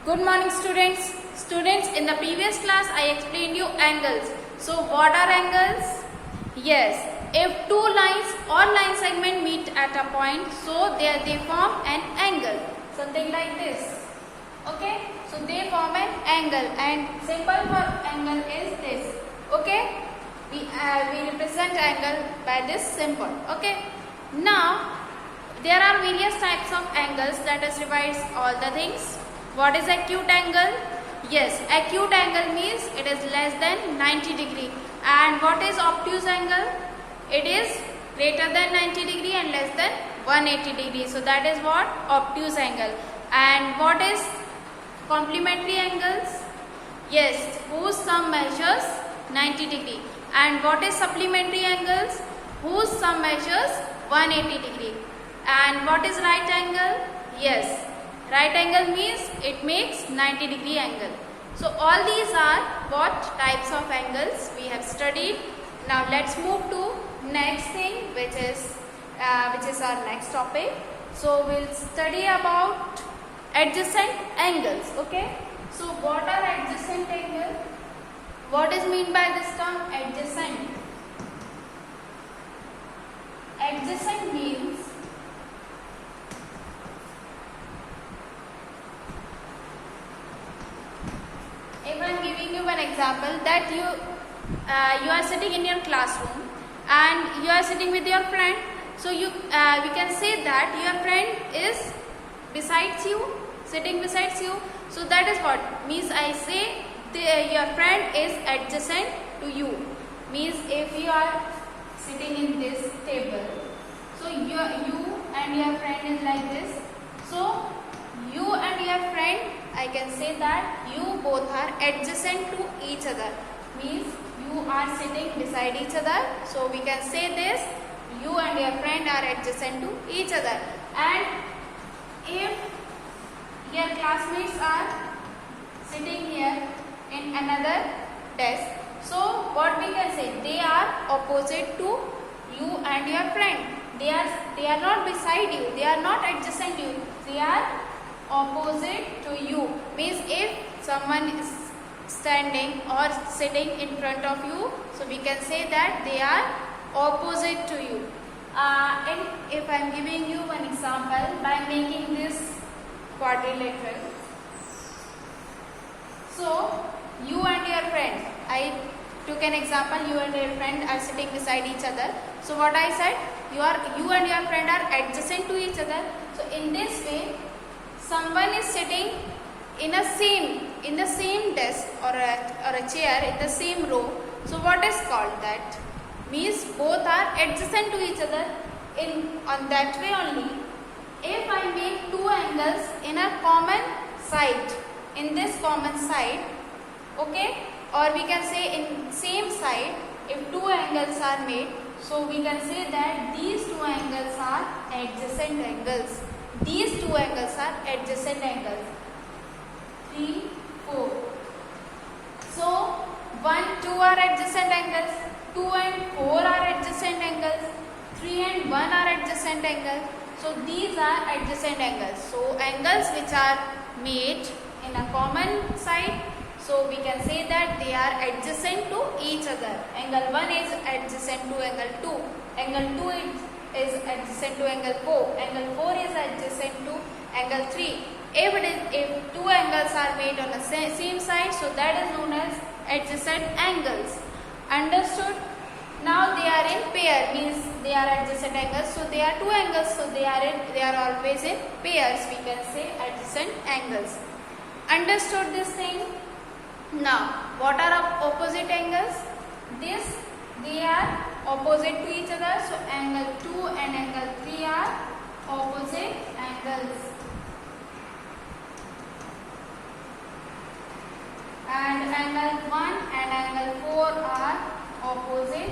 Good morning students. Students, in the previous class I explained you angles. So what are angles? Yes, if two lines or line segment meet at a point, so they form an angle. Something like this. Okay, so they form an angle and symbol for angle is this. Okay, we represent angle by this symbol. Okay, now there are various types of angles, that is divides all the things. What is acute angle? Yes, acute angle means it is less than 90 degree. And what is obtuse angle? It is greater than 90 degree and less than 180 degree. So that is what obtuse angle. And what is complementary angles? Yes, whose sum measures 90 degree. And what is supplementary angles? Whose sum measures 180 degree. And what is right angle? Yes, right angle means it makes 90 degree angle. So all these are what types of angles we have studied. Now let's move to next thing, which is our next topic. So we'll study about adjacent angles. Okay. So what are adjacent angles? What is mean by this term adjacent? Adjacent means if I am giving you an example that you are sitting in your classroom and you are sitting with your friend, so we can say that your friend is besides you, sitting besides you. So that is what means I say your friend is adjacent to you. Means if you are sitting in this table, so you and your friend is like this. So you and your friend, I can say that you both are adjacent to each other. Means you are sitting beside each other. So we can say this, you and your friend are adjacent to each other. And if your classmates are sitting here in another desk, so what we can say, they are opposite to you and your friend. They are not beside you, they are not adjacent to you, they are opposite to you. Means if someone is standing or sitting in front of you, so we can say that they are opposite to you. And if I am giving you one example by making this quadrilateral, so you and your friend, I took an example, you and your friend are sitting beside each other. So what I said, you and your friend are adjacent to each other. So in this way, someone is sitting in the same desk or a chair in the same row. So what is called that? Means both are adjacent to each other. On that way only, if I make two angles in a common side, in this common side, okay, or we can say in same side, if two angles are made, so we can say that these two angles are adjacent angles. These two angles are adjacent angles. 3, 4. So 1, 2 are adjacent angles. 2 and 4 are adjacent angles. 3 and 1 are adjacent angles. So these are adjacent angles. So angles which are made in a common side, so we can say that they are adjacent to each other. Angle 1 is adjacent to angle 2. Angle 2 is adjacent to angle 4. Angle 4 is adjacent to angle 3. If two angles are made on the same side, so that is known as adjacent angles. Understood? Now they are in pair, means they are adjacent angles. So they are two angles, so they are always in pairs. We can say adjacent angles. Understood this thing? Now what are opposite angles? They are opposite to each other. So angle 2 and angle 3 are opposite angles. And angle 1 and angle 4 are opposite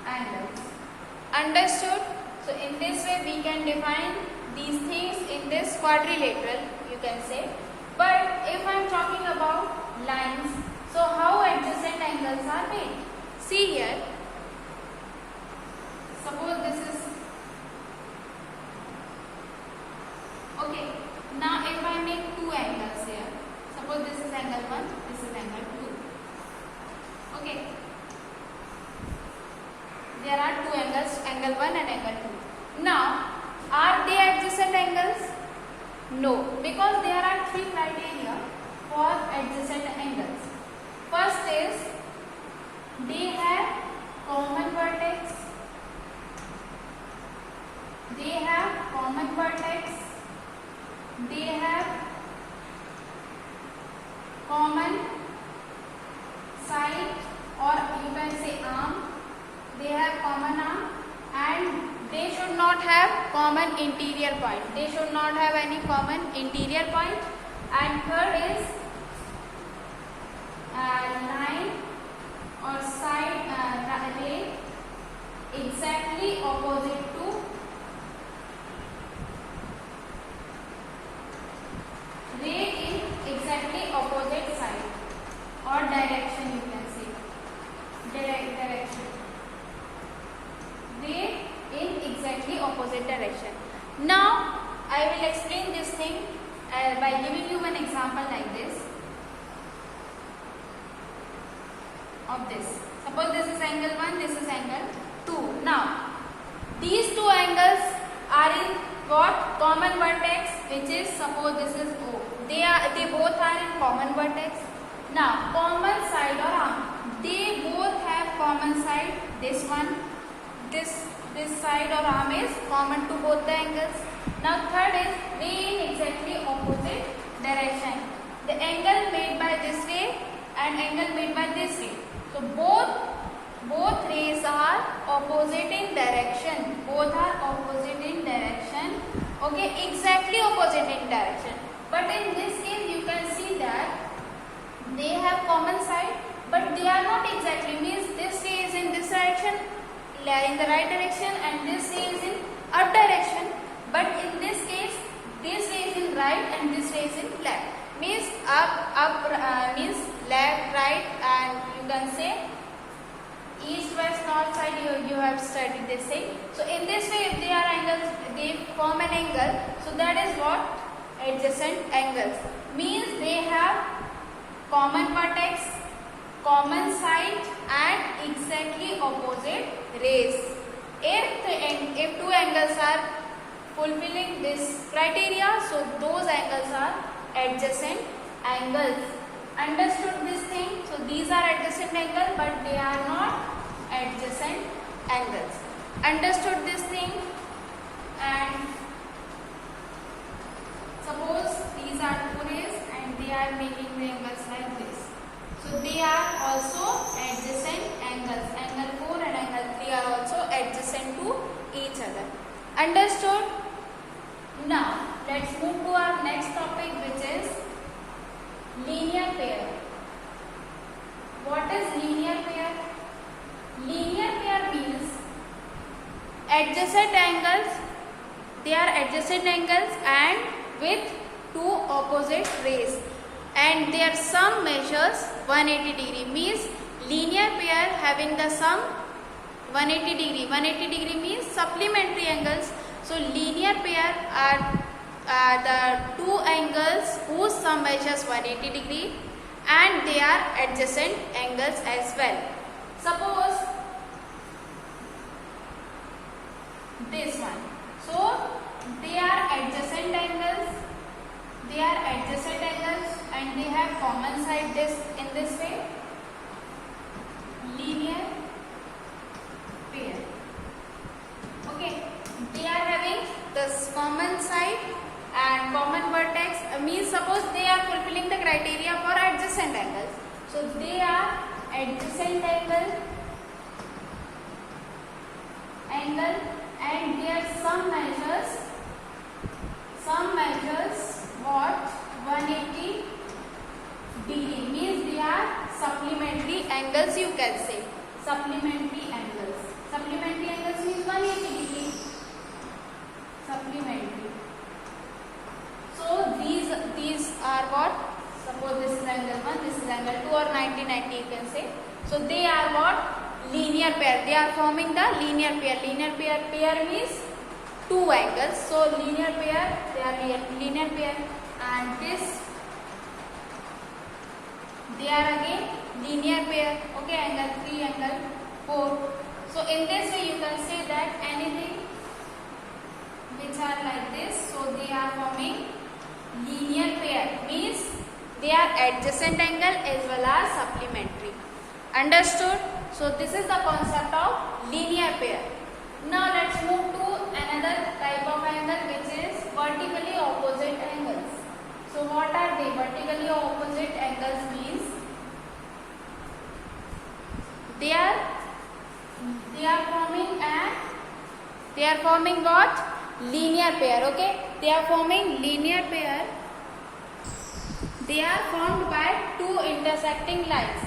angles. Understood? So in this way we can define these things in this quadrilateral, you can say. But if I am talking about lines, so how adjacent angles are made? See here, suppose this is finding two angles here. Suppose this is angle 1, this is angle 2. Okay. There are two angles, angle 1 and angle 2. Now, are they adjacent angles? No, because there are three criteria for adjacent angles. First is they have common vertex. They have common vertex. They have common side, or you can say arm. They have common arm, and they should not have common interior point. They should not have any common interior point. And third is line or side ray exactly opposite to ray in exactly opposite side or direction, you can say direction. Ray in exactly opposite direction. Now I will explain this thing by giving you an example like this. Of this. Suppose this is angle 1, this is angle 2. Now, these two angles are in what? Common vertex, which is, suppose this is O. They both are in common vertex. Now, common side or arm. They both have common side. This one, this side or arm is common to both the angles. Now, third is ray in exactly opposite direction. The angle made by this ray and angle made by this ray. So both rays are opposite in direction. Both are opposite in direction. Okay, exactly opposite in direction. But in this case, you can see that they have common side, but they are not exactly. Means this ray is in this direction, in the right direction, and this ray is in up direction. But in this case, this ray is in right and this ray is in left. Means up means left, right, and you can say east, west, north side. You have studied this thing. So in this way, if they are angles, they form an angle. So that is what adjacent angles means. They have common vertex, common side, and exactly opposite rays. If two angles are fulfilling this criteria, so those angles are adjacent angles. Understood this thing? So these are adjacent angles, but they are not adjacent angles. Understood this thing? And suppose these are two rays and they are making the angles like this. So they are also adjacent angles. Angle 4 and angle 3 are also adjacent to each other. Understood? Now let's move to our next topic, which is linear pair. What is linear pair? Linear pair means adjacent angles. They are adjacent angles and with two opposite rays, and their sum measures 180 degree. Means linear pair having the sum 180 degree. 180 degree means supplementary angles. So linear pair are the two angles whose sum measures 180 degree, and they are adjacent angles as well. Suppose this one. So they are adjacent angles. They are adjacent angles and they have common side in this way. Linear pair. Okay. They are having this common side and common vertex. Means suppose they are fulfilling the criteria for adjacent angles. So they are adjacent angle and their sum measures what? 180 degree. Means they are supplementary angles, you can say. Supplementary angles. Supplementary angles means 180 degree. Supplementary. So these are what? Suppose this is angle 1, this is angle 2, or 90-90 you can say. So they are what? Linear pair. They are forming the linear pair. Linear pair means two angles. So linear pair, they are linear pair. and this, they are again linear pair. Okay, angle 3, angle 4. So in this way you can say that anything which are like this, so they are forming linear pair, means they are adjacent angle as well as supplementary. Understood? So this is the concept of linear pair. Now let's move to another type of angle, which is vertically opposite angles. So what are they? Vertically opposite angles means they are forming what? Linear pair. Okay, they are forming linear pair. They are formed by two intersecting lines.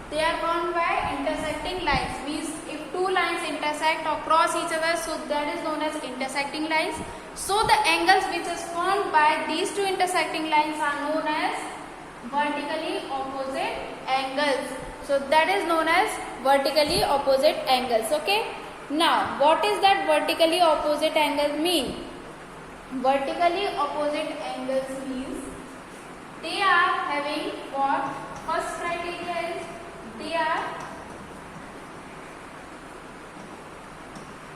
They are formed by intersecting lines, means if two lines intersect or cross each other, so that is known as intersecting lines. So the angles which is formed by these two intersecting lines are known as vertically opposite angles. So that is known as vertically opposite angles. Okay. Now what is that vertically opposite angle mean? Vertically opposite angles means they are having what? First criteria is they are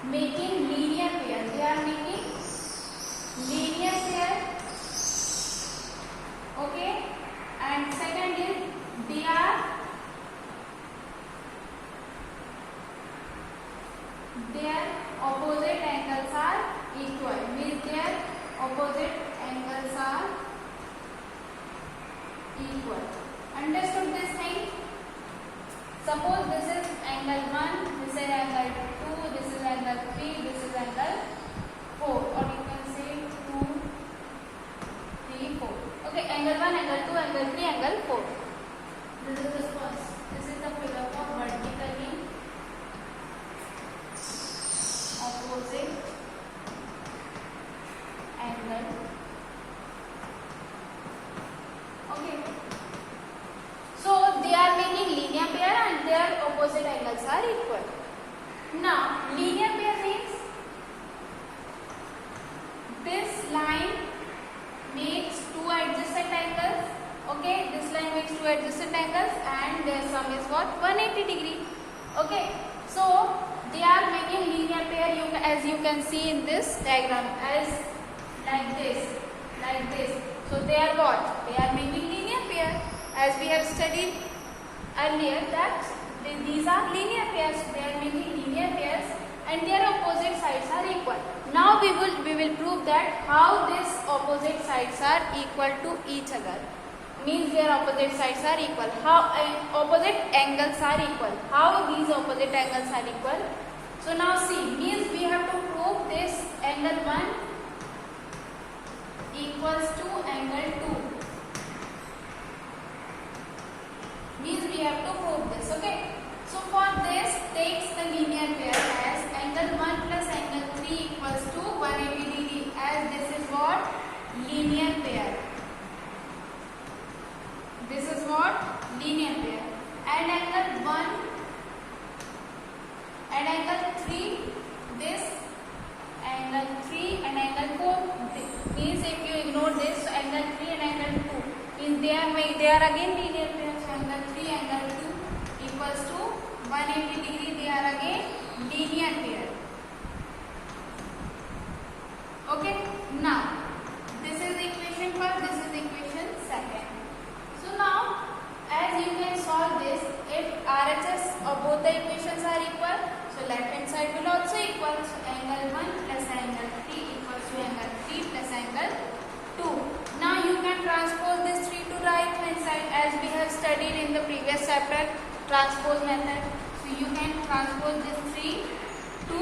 making linear pair. They are making linear pair. Okay. And second is their opposite angles are equal. Means their opposite angles are equal. Understood this thing? Suppose this is angle 1, this is angle 2, this is angle 3, this is angle 4, or you can say 2, 3, 4. Okay, angle 1, angle 2, angle 3, angle 4. This is the first. This is the figure for vertically opposite angle. Okay. So they are making linear pair and their opposite angles are equal. Now linear pair means this line makes two adjacent angles. Okay, this line makes two adjacent angles and their sum is what? 180 degree. Okay, so they are making linear pair, as you can see in this diagram, as like this. So they are what? They are making linear pair, as we have studied earlier that these are linear pairs. They are making linear pairs and their opposite sides are equal. Now we will prove that how these opposite sides are equal to each other. Means their opposite sides are equal. How opposite angles are equal. How these opposite angles are equal? So now see, means we have to prove this angle 1 equals to angle 2. Means we have to prove this. Okay. So for this, takes the linear pair as angle 1 plus angle 3 equals to 180 degree, as this is what? Linear pair. This is what? Linear pair. And angle 1 and angle 3, this angle 3 and angle 4, means if you ignore this, so angle 3 and angle 2, means they are again linear pair. So angle 3 angle 2 equals to 180 degree, they are again linear pair. Okay, now this is the equation first, this is the equation second. So now as you can solve this, if RHS of both the equations are equal, so left hand side will also equal. So angle 1 plus angle 3 equals to angle 3 plus angle 2. Now you can transpose this 3 to right hand side, as we have studied in the previous chapter, transpose method. So you can transpose this 3 to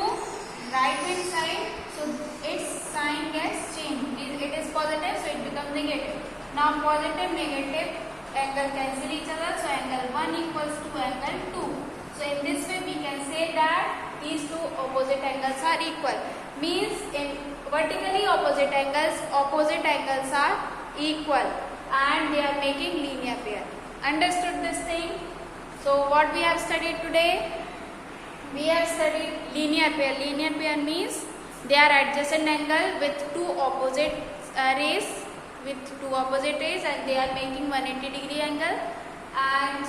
right hand side, so its sign gets changed. It is positive, so it becomes negative. Now positive, negative angle cancel each other, so angle 1 equals to angle 2. So in this way we can say that these two opposite angles are equal. Means in vertically opposite angles are equal and they are making linear pair. Understood this thing? So what we have studied today? We have studied linear pair. Linear pair means they are adjacent angle with two opposite rays. with two opposite rays and they are making 180-degree angle. And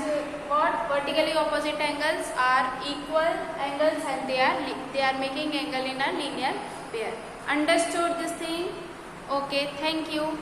what vertically opposite angles are equal angles and they are making angle in a linear pair. Understood this thing? Okay, thank you.